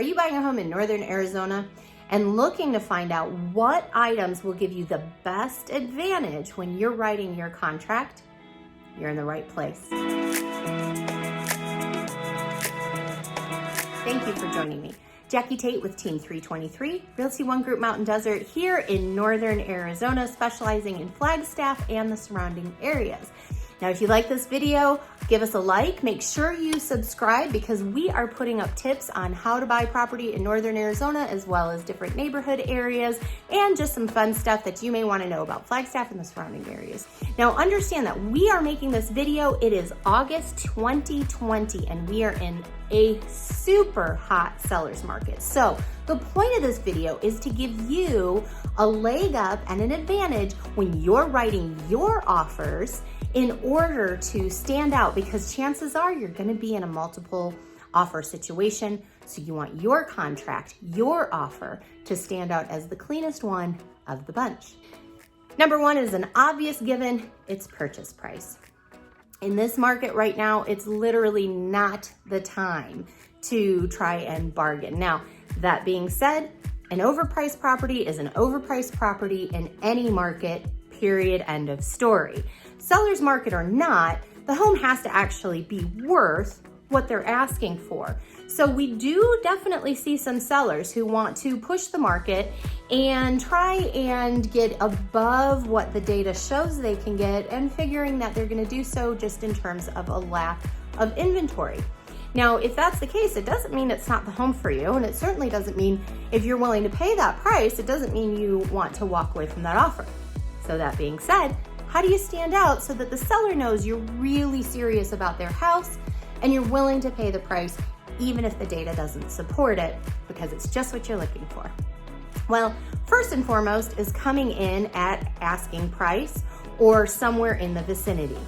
Are you buying a home in Northern Arizona and looking to find out what items will give you the best advantage when you're writing your contract? You're in the right place. Thank you for joining me. Jacki Tait with Team 323, Realty One Group Mountain Desert here in Northern Arizona, specializing in Flagstaff and the surrounding areas. Now, if you like this video, give us a like. Make sure you subscribe because we are putting up tips on how to buy property in Northern Arizona, as well as different neighborhood areas and just some fun stuff that you may want to know about Flagstaff and the surrounding areas. Now, understand that we are making this video. It is August 2020 and we are in a super hot seller's market. So the point of this video is to give you a leg up and an advantage when you're writing your offers in order to stand out, because chances are you're going to be in a multiple offer situation. So you want your contract, your offer, to stand out as the cleanest one of the bunch. Number one is an obvious given. It's purchase price. In this market right now, it's literally not the time to try and bargain. Now, that being said, an overpriced property is an overpriced property in any market, period, end of story. Seller's market or not, the home has to actually be worth what they're asking for. So we do definitely see some sellers who want to push the market and try and get above what the data shows they can get, and figuring that they're going to do so just in terms of a lack of inventory. Now, if that's the case, it doesn't mean it's not the home for you, and it certainly doesn't mean if you're willing to pay that price, it doesn't mean you want to walk away from that offer. So that being said, how do you stand out so that the seller knows you're really serious about their house and you're willing to pay the price even if the data doesn't support it, because it's just what you're looking for? Well, first and foremost is coming in at asking price or somewhere in the vicinity.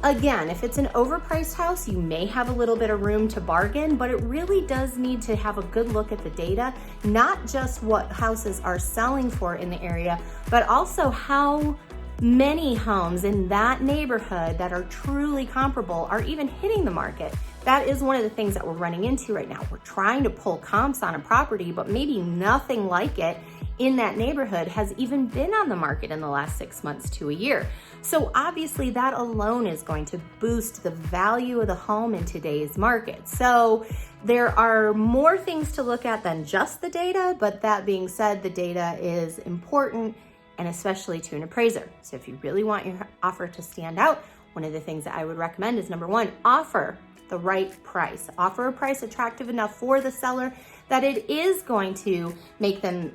Again, if it's an overpriced house, you may have a little bit of room to bargain, but it really does need to have a good look at the data, not just what houses are selling for in the area, but also how many homes in that neighborhood that are truly comparable are even hitting the market. That is one of the things that we're running into right now. We're trying to pull comps on a property, but maybe nothing like it in that neighborhood has even been on the market in the last 6 months to a year. So obviously that alone is going to boost the value of the home in today's market. So there are more things to look at than just the data, but that being said, the data is important, and especially to an appraiser. So if you really want your offer to stand out, one of the things that I would recommend is, number one, offer the right price. Offer a price attractive enough for the seller that it is going to make them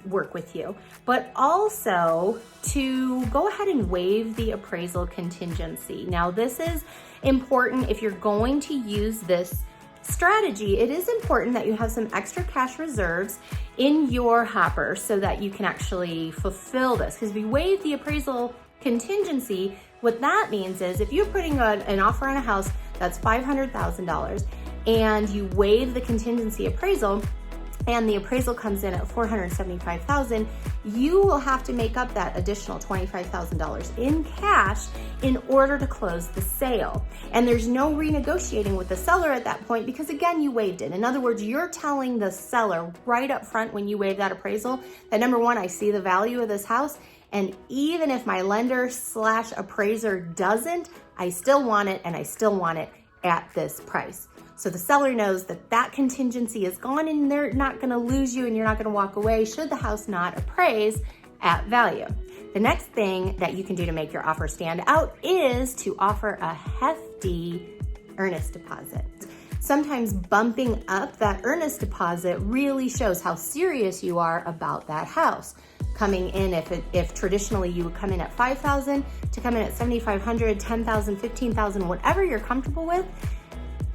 work with you, but also to go ahead and waive the appraisal contingency. Now, this is important if you're going to use this strategy. It is important that you have some extra cash reserves in your hopper so that you can actually fulfill this, because if you waive the appraisal contingency, what that means is if you're putting an offer on a house that's $500,000 and you waive the contingency appraisal and the appraisal comes in at $475,000, you will have to make up that additional $25,000 in cash in order to close the sale. And there's no renegotiating with the seller at that point, because again, you waived it. In other words, you're telling the seller right up front when you waive that appraisal that, number one, I see the value of this house, and even if my lender / appraiser doesn't, I still want it, and I still want it at this price. So the seller knows that that contingency is gone and they're not going to lose you and you're not going to walk away should the house not appraise at value. The next thing that you can do to make your offer stand out is to offer a hefty earnest deposit. Sometimes bumping up that earnest deposit really shows how serious you are about that house. Coming in, if traditionally you would come in at $5,000, to come in at $7,500, $10,000, $15,000, whatever you're comfortable with,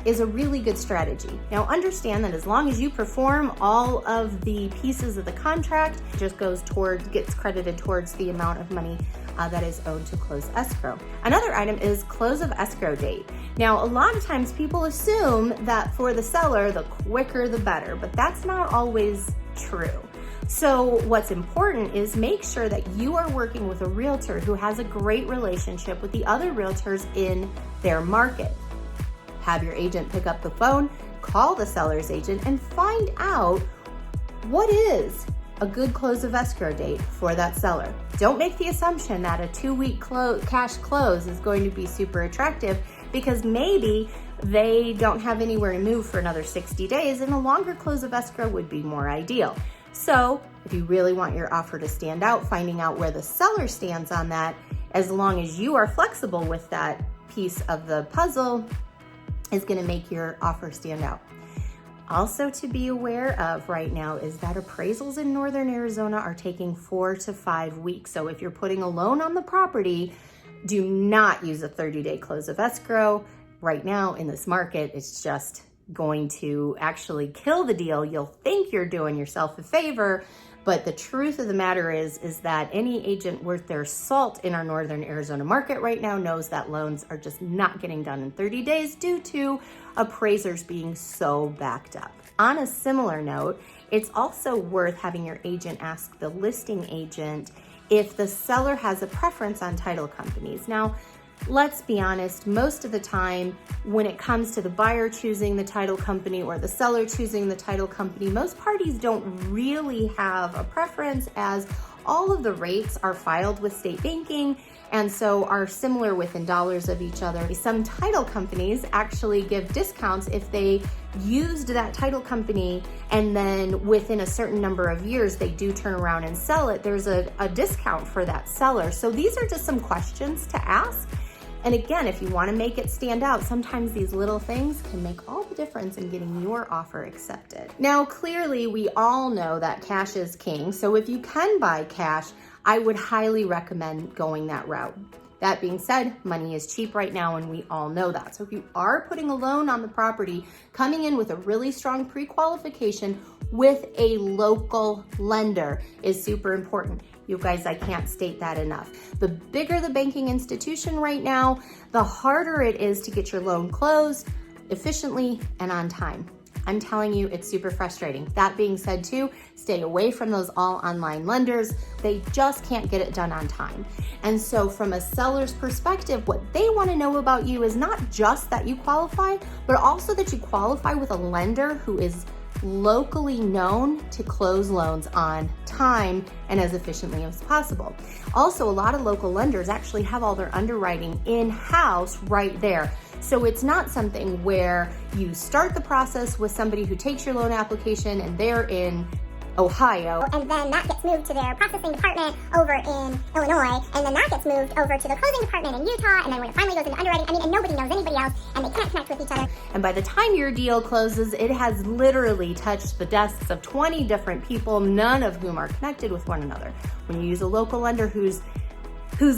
is a really good strategy. Now understand that as long as you perform all of the pieces of the contract, it just gets credited towards the amount of money that is owed to close escrow. Another item is close of escrow date. Now, a lot of times people assume that for the seller, the quicker the better, but that's not always true. So what's important is make sure that you are working with a realtor who has a great relationship with the other realtors in their market. Have your agent pick up the phone, call the seller's agent and find out what is a good close of escrow date for that seller. Don't make the assumption that a 2-week cash close is going to be super attractive, because maybe they don't have anywhere to move for another 60 days and a longer close of escrow would be more ideal. So if you really want your offer to stand out, finding out where the seller stands on that, as long as you are flexible with that piece of the puzzle, is going to make your offer stand out. Also to be aware of right now is that appraisals in Northern Arizona are taking 4 to 5 weeks. So if you're putting a loan on the property, do not use a 30-day close of escrow. Right now in this market, it's just going to actually kill the deal. You'll think you're doing yourself a favor, but the truth of the matter is that any agent worth their salt in our Northern Arizona market right now knows that loans are just not getting done in 30 days due to appraisers being so backed up. On a similar note, it's also worth having your agent ask the listing agent if the seller has a preference on title companies. Now, let's be honest, most of the time when it comes to the buyer choosing the title company or the seller choosing the title company, most parties don't really have a preference, as all of the rates are filed with state banking and so are similar within dollars of each other. Some title companies actually give discounts if they used that title company and then within a certain number of years they do turn around and sell it. There's a discount for that seller. So these are just some questions to ask. And again, if you want to make it stand out, sometimes these little things can make all the difference in getting your offer accepted. Now, clearly, we all know that cash is king. So if you can buy cash, I would highly recommend going that route. That being said, money is cheap right now, and we all know that. So if you are putting a loan on the property, coming in with a really strong pre-qualification with a local lender is super important. You guys, I can't state that enough. The bigger the banking institution right now, the harder it is to get your loan closed efficiently and on time. I'm telling you, it's super frustrating. That being said too, stay away from those all online lenders. They just can't get it done on time. And so from a seller's perspective, what they want to know about you is not just that you qualify, but also that you qualify with a lender who is locally known to close loans on time and as efficiently as possible. Also, a lot of local lenders actually have all their underwriting in-house right there. So it's not something where you start the process with somebody who takes your loan application and they're in Ohio, and then that gets moved to their processing department over in Illinois, and then that gets moved over to the closing department in Utah, and then when it finally goes into underwriting, and nobody knows anybody else, and they can't connect with each other. And by the time your deal closes, it has literally touched the desks of 20 different people, none of whom are connected with one another. When you use a local lender who's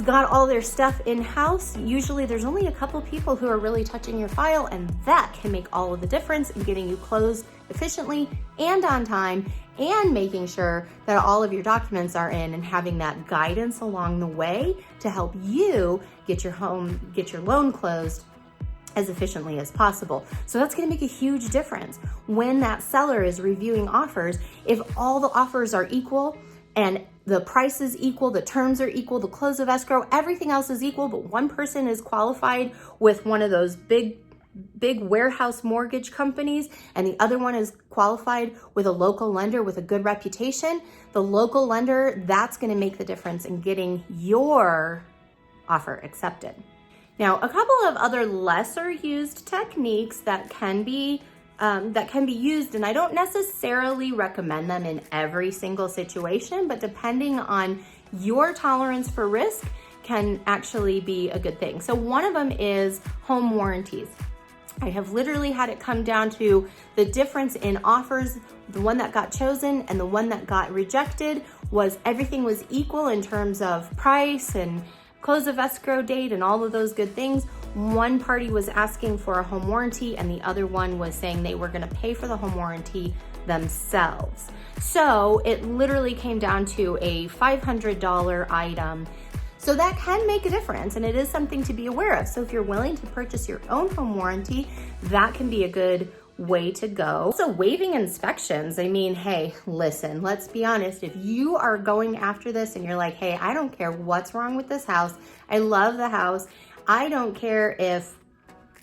got all their stuff in-house, usually there's only a couple people who are really touching your file, and that can make all of the difference in getting you closed efficiently and on time, and making sure that all of your documents are in and having that guidance along the way to help you get your loan closed as efficiently as possible. So that's going to make a huge difference when that seller is reviewing offers. If all the offers are equal and the price is equal, the terms are equal, the close of escrow, everything else is equal, but one person is qualified with one of those big warehouse mortgage companies and the other one is qualified with a local lender with a good reputation, the local lender, that's going to make the difference in getting your offer accepted. Now, a couple of other lesser used techniques that can be used, and I don't necessarily recommend them in every single situation, but depending on your tolerance for risk can actually be a good thing. So one of them is home warranties. I have literally had it come down to the difference in offers. The one that got chosen and the one that got rejected was everything was equal in terms of price and close of escrow date and all of those good things. One party was asking for a home warranty and the other one was saying they were going to pay for the home warranty themselves. So it literally came down to a $500 item. So that can make a difference, and it is something to be aware of. So if you're willing to purchase your own home warranty, that can be a good way to go. So waiving inspections, I mean, hey, listen, let's be honest. If you are going after this and you're like, hey, I don't care what's wrong with this house. I love the house. I don't care if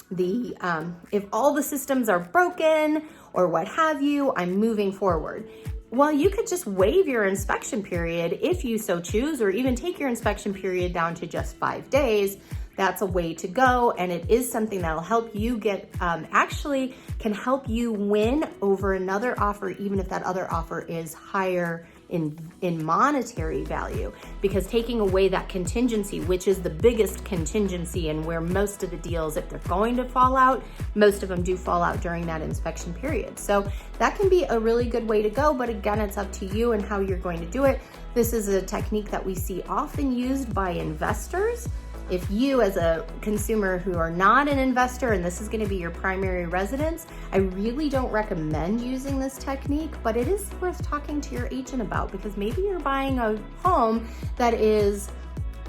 if all the systems are broken or what have you, I'm moving forward. Well, you could just waive your inspection period if you so choose, or even take your inspection period down to just 5 days. That's a way to go, and it is something that'll help you get, actually can help you win over another offer, even if that other offer is higher in monetary value, because taking away that contingency, which is the biggest contingency and where most of the deals, if they're going to fall out, most of them do fall out during that inspection period. So that can be a really good way to go, but again, it's up to you and how you're going to do it. This is a technique that we see often used by investors. If you, as a consumer who are not an investor, and this is going to be your primary residence, I really don't recommend using this technique, but it is worth talking to your agent about, because maybe you're buying a home that is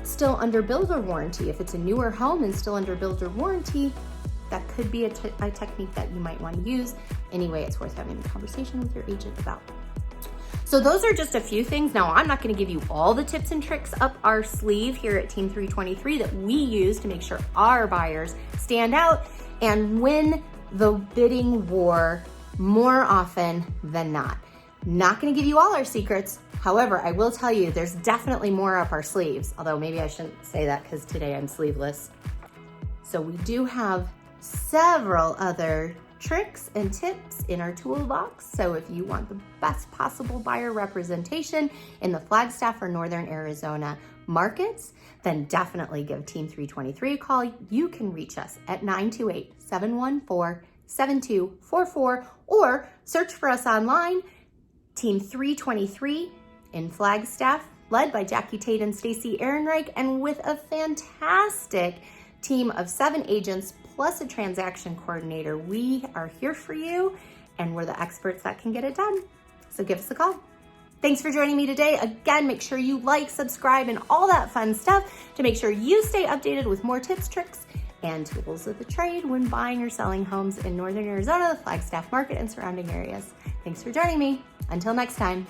still under builder warranty. If it's a newer home and still under builder warranty, that could be a technique that you might want to use. Anyway, it's worth having a conversation with your agent about. So those are just a few things. Now, I'm not going to give you all the tips and tricks up our sleeve here at Team 323 that we use to make sure our buyers stand out and win the bidding war more often than not. Not going to give you all our secrets. However, I will tell you there's definitely more up our sleeves, although maybe I shouldn't say that because today I'm sleeveless. So we do have several other tricks and tips in our toolbox. So if you want the best possible buyer representation in the Flagstaff or Northern Arizona markets, then definitely give Team 323 a call. You can reach us at 928-714-7244 or search for us online, Team 323 in Flagstaff, led by Jacki Tait and Stacy Ehrenreich, and with a fantastic team of 7 agents plus a transaction coordinator. We are here for you, and we're the experts that can get it done. So give us a call. Thanks for joining me today. Again, make sure you like, subscribe, and all that fun stuff to make sure you stay updated with more tips, tricks, and tools of the trade when buying or selling homes in Northern Arizona, the Flagstaff market, and surrounding areas. Thanks for joining me. Until next time.